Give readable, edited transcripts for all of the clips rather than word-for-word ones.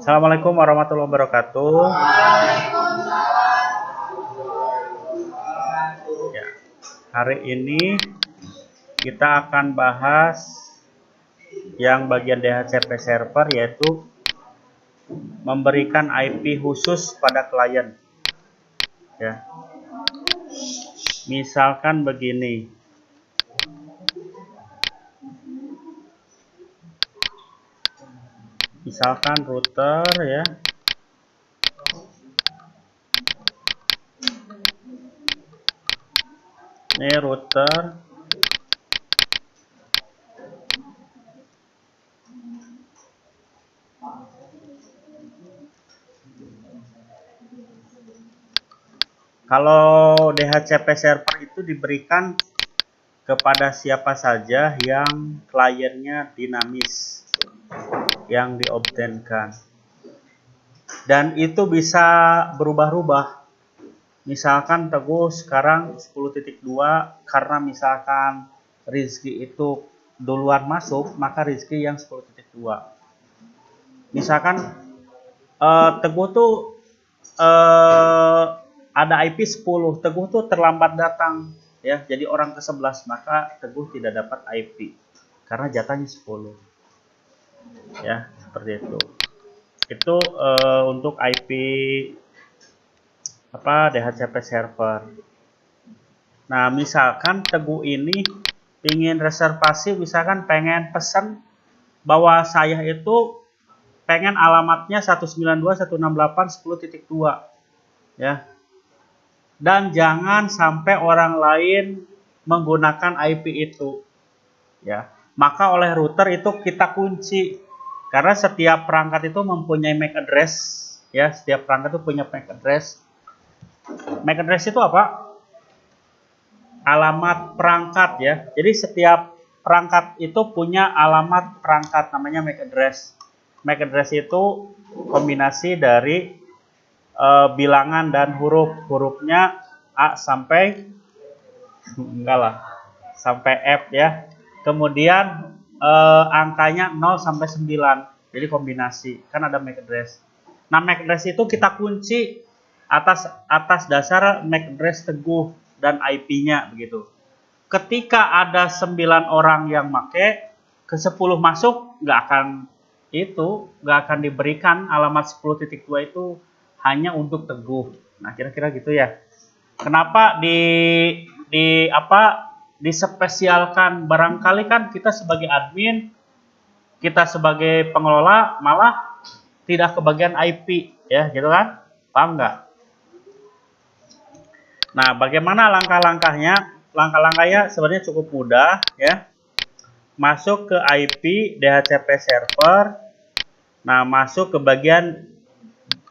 Assalamualaikum warahmatullahi wabarakatuh. Ya, hari ini kita akan bahas yang bagian DHCP server, yaitu memberikan IP khusus pada klien. Ya, misalkan begini. Misalkan router ya. Ini router. Kalau DHCP server itu diberikan kepada siapa saja yang kliennya dinamis, yang diobtenkan. Dan itu bisa berubah-ubah. Misalkan Teguh sekarang 10.2, karena misalkan Rizky itu duluan masuk, maka Rizky yang 10.2. Misalkan Teguh tuh ada IP 10, Teguh tuh terlambat datang ya, jadi orang ke-11, maka Teguh tidak dapat IP karena jatahnya 10. Ya, seperti itu. Itu untuk IP DHCP server. Nah, misalkan Teguh ini ingin reservasi, misalkan pengen pesan bahwa saya itu pengen alamatnya 192.168.10.2 ya. Dan jangan sampai orang lain menggunakan IP itu ya. Maka oleh router itu kita kunci, karena setiap perangkat itu mempunyai MAC address ya. Setiap perangkat itu punya MAC address. MAC address itu apa? Alamat perangkat ya. Jadi setiap perangkat itu punya alamat perangkat, namanya MAC address. MAC address itu kombinasi dari bilangan dan hurufnya A sampai sampai F ya. Kemudian angkanya 0 sampai 9. Jadi kombinasi, kan ada MAC address. Nah, MAC address itu kita kunci atas dasar MAC address Teguh dan IP-nya begitu. Ketika ada 9 orang yang make, ke 10 masuk nggak akan diberikan alamat 10.2 itu hanya untuk Teguh. Nah, kira-kira gitu ya. Kenapa dispesialkan? Barangkali kan kita sebagai admin, kita sebagai pengelola malah tidak kebagian IP ya, gitu kan? Paham nggak? Nah, bagaimana langkah-langkahnya? Langkah-langkahnya sebenarnya cukup mudah ya. Masuk ke IP DHCP server. Nah, masuk ke bagian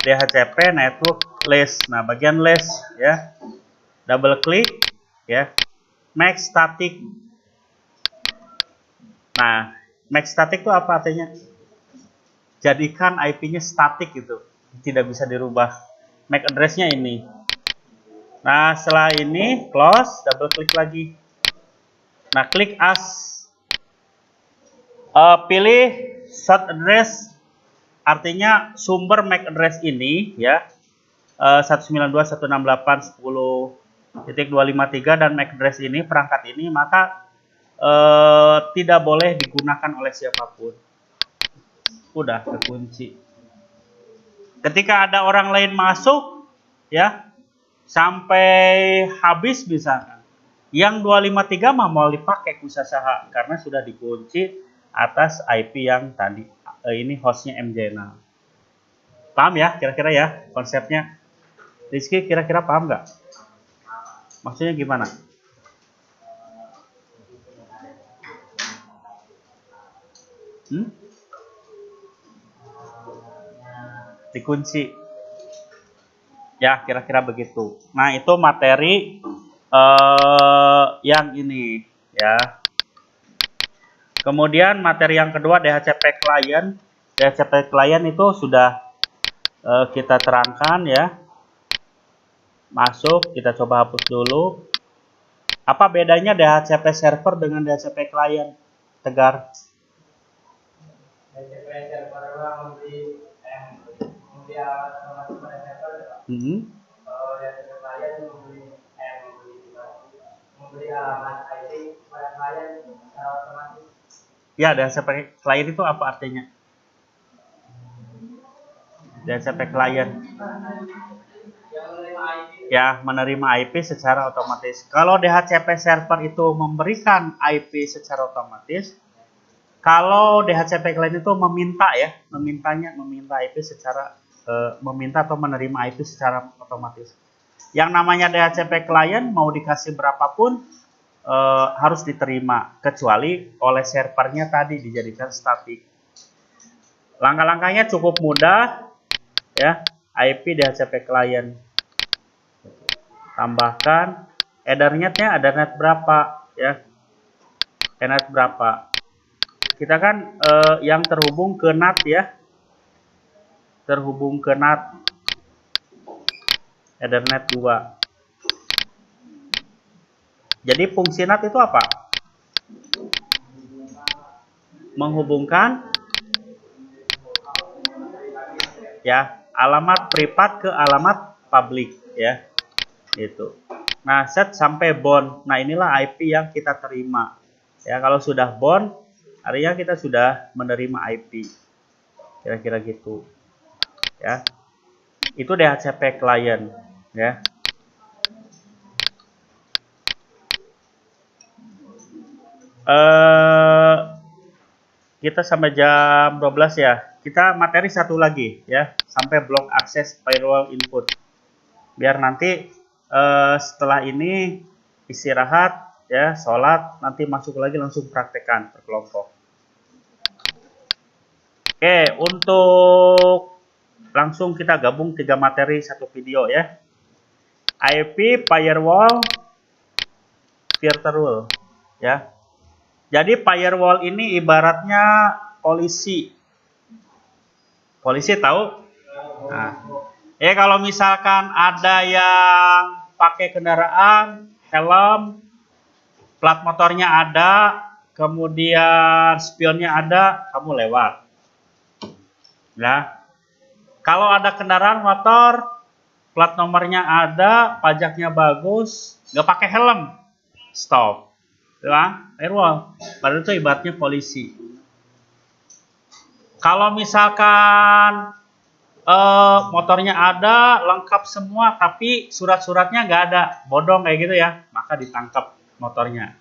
DHCP network list. Nah, bagian list ya. Double klik ya. Make static. Nah, make static itu apa artinya? Jadikan IP-nya static gitu. Tidak bisa dirubah. MAC address-nya ini. Nah, setelah ini close, double klik lagi. Nah, klik as. Pilih source address, artinya sumber MAC address ini ya, 192.168.10.253 dan MAC address ini, perangkat ini, maka tidak boleh digunakan oleh siapapun. Udah kekunci. Ketika ada orang lain masuk ya, sampai habis misalkan, yang 253 mah mau dipakai kusaha karena sudah dikunci atas IP yang tadi. Ini hostnya mJNL. Paham ya kira-kira ya konsepnya? Rizky kira-kira paham nggak? Maksudnya gimana? Dikunci. Ya, kira-kira begitu. Nah, itu materi yang ini ya. Kemudian materi yang kedua DHCP client. DHCP client itu sudah kita terangkan ya. Masuk, kita coba hapus dulu. Apa bedanya DHCP server dengan DHCP client, Tegar? DHCP server Hmm. Ya, DHCP klien itu apa artinya? DHCP klien. Ya, menerima IP secara otomatis. Kalau DHCP server itu memberikan IP secara otomatis, kalau DHCP klien itu meminta ya, meminta IP secara meminta atau menerima IP secara otomatis. Yang namanya DHCP klien mau dikasih berapapun harus diterima, kecuali oleh servernya tadi dijadikan statik. Langkah-langkahnya cukup mudah ya. IP DHCP klien, tambahkan Ethernetnya, Ethernet berapa ya, Ethernet berapa. Kita kan yang terhubung ke NAT ya, terhubung ke NAT Ethernet 2. Jadi fungsi NAT itu apa? Menghubungkan ya alamat privat ke alamat publik ya, itu. Nah, set sampai bond. Nah, inilah IP yang kita terima ya. Kalau sudah bond, artinya kita sudah menerima IP, kira-kira gitu ya. Itu DHCP client ya. Kita sampai jam 12 ya. Kita materi satu lagi ya, sampai blok akses firewall input. Biar nanti setelah ini istirahat ya, sholat, nanti masuk lagi langsung praktekan berkelompok. Oke, untuk langsung kita gabung 3 materi satu video ya. IP, firewall, virtual ya. Jadi firewall ini ibaratnya polisi. Polisi tahu? Nah, kalau misalkan ada yang pakai kendaraan, helm, plat motornya ada, kemudian spionnya ada, kamu lewat. Nah, kalau ada kendaraan motor, plat nomornya ada, pajaknya bagus, nggak pakai helm, stop. Ya, firewall. Padahal itu ibaratnya polisi. Kalau misalkan motornya ada, lengkap semua, tapi surat-suratnya nggak ada, bodong kayak gitu ya, maka ditangkap motornya.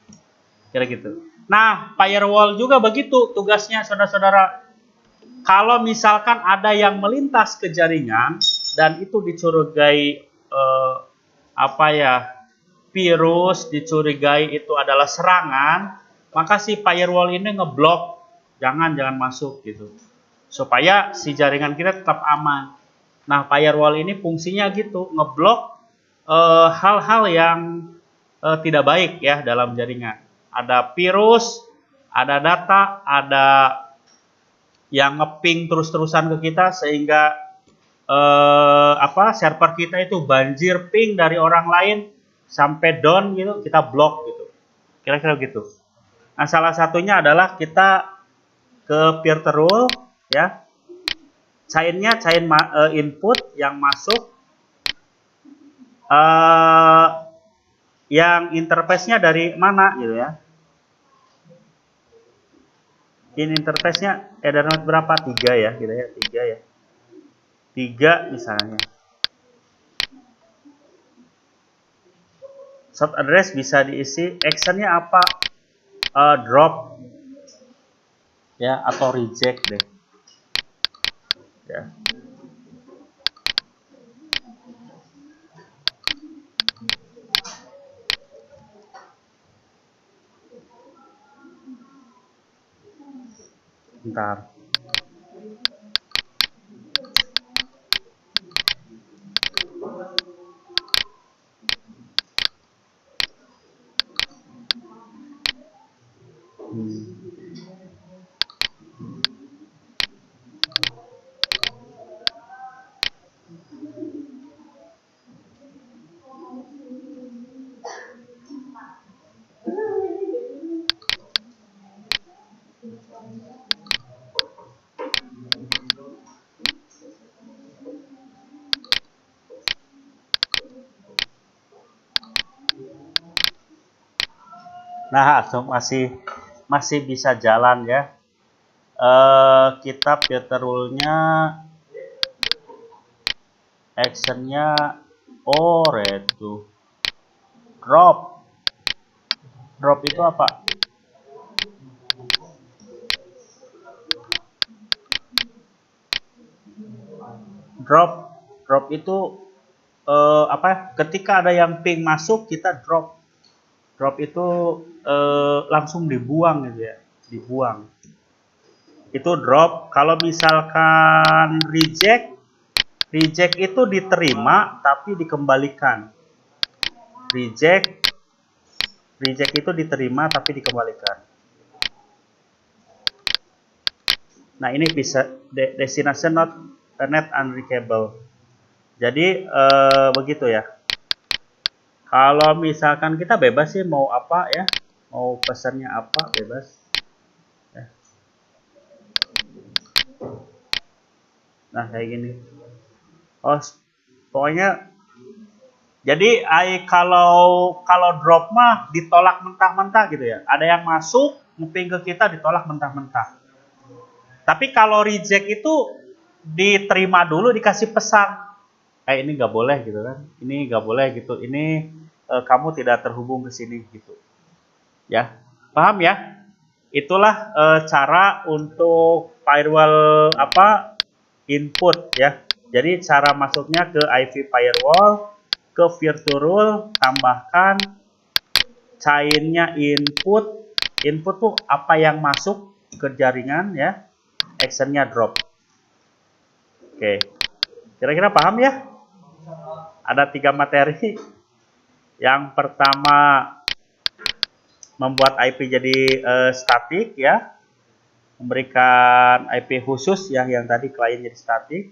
Kira gitu. Nah, firewall juga begitu tugasnya, saudara-saudara. Kalau misalkan ada yang melintas ke jaringan dan itu dicurigai virus, dicurigai itu adalah serangan, maka si firewall ini ngeblok, jangan masuk gitu, supaya si jaringan kita tetap aman. Nah, firewall ini fungsinya gitu, ngeblok hal-hal yang tidak baik ya dalam jaringan. Ada virus, ada data, ada yang ngeping terus-terusan ke kita sehingga server kita itu banjir ping dari orang lain sampai down gitu, kita blok gitu. Kira-kira gitu. Nah, salah satunya adalah kita ke virtual ya. Chainnya chain input yang masuk, yang interface-nya dari mana gitu ya. In interface-nya Ethernet berapa? 3 ya, gitu ya, 3 ya. 3 misalnya. Soft address bisa diisi, actionnya apa? Drop ya, atau reject deh. Ya. Bentar. Nah, masih bisa jalan ya. Kita filter rule-nya, actionnya itu drop itu apa? Drop itu apa? Ketika ada yang ping masuk, kita drop itu langsung dibuang gitu ya, dibuang. Itu drop. Kalau misalkan reject itu diterima tapi dikembalikan. Reject itu diterima tapi dikembalikan. Nah, ini bisa destination not net unreachable. Jadi begitu ya. Kalau misalkan kita bebas sih mau apa ya, mau pesannya apa bebas. Ya. Nah, kayak gini. Oh, pokoknya jadi kalau drop mah ditolak mentah-mentah gitu ya. Ada yang masuk ngeping ke kita ditolak mentah-mentah. Tapi kalau reject itu diterima dulu dikasih pesan. Ini nggak boleh gitu kan. Ini nggak boleh gitu. Ini kamu tidak terhubung ke sini gitu. Ya, paham ya? Itulah cara untuk firewall input ya. Jadi cara masuknya ke IP firewall, ke virtual, tambahkan chainnya input. Input tuh apa yang masuk ke jaringan ya. Actionnya drop. Oke, kira-kira paham ya? Ada 3 materi. Yang pertama membuat IP jadi statik ya, memberikan IP khusus ya, yang tadi klien jadi statik,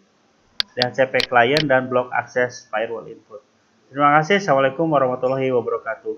DHCP klien dan block akses firewall input. Terima kasih. Assalamualaikum warahmatullahi wabarakatuh.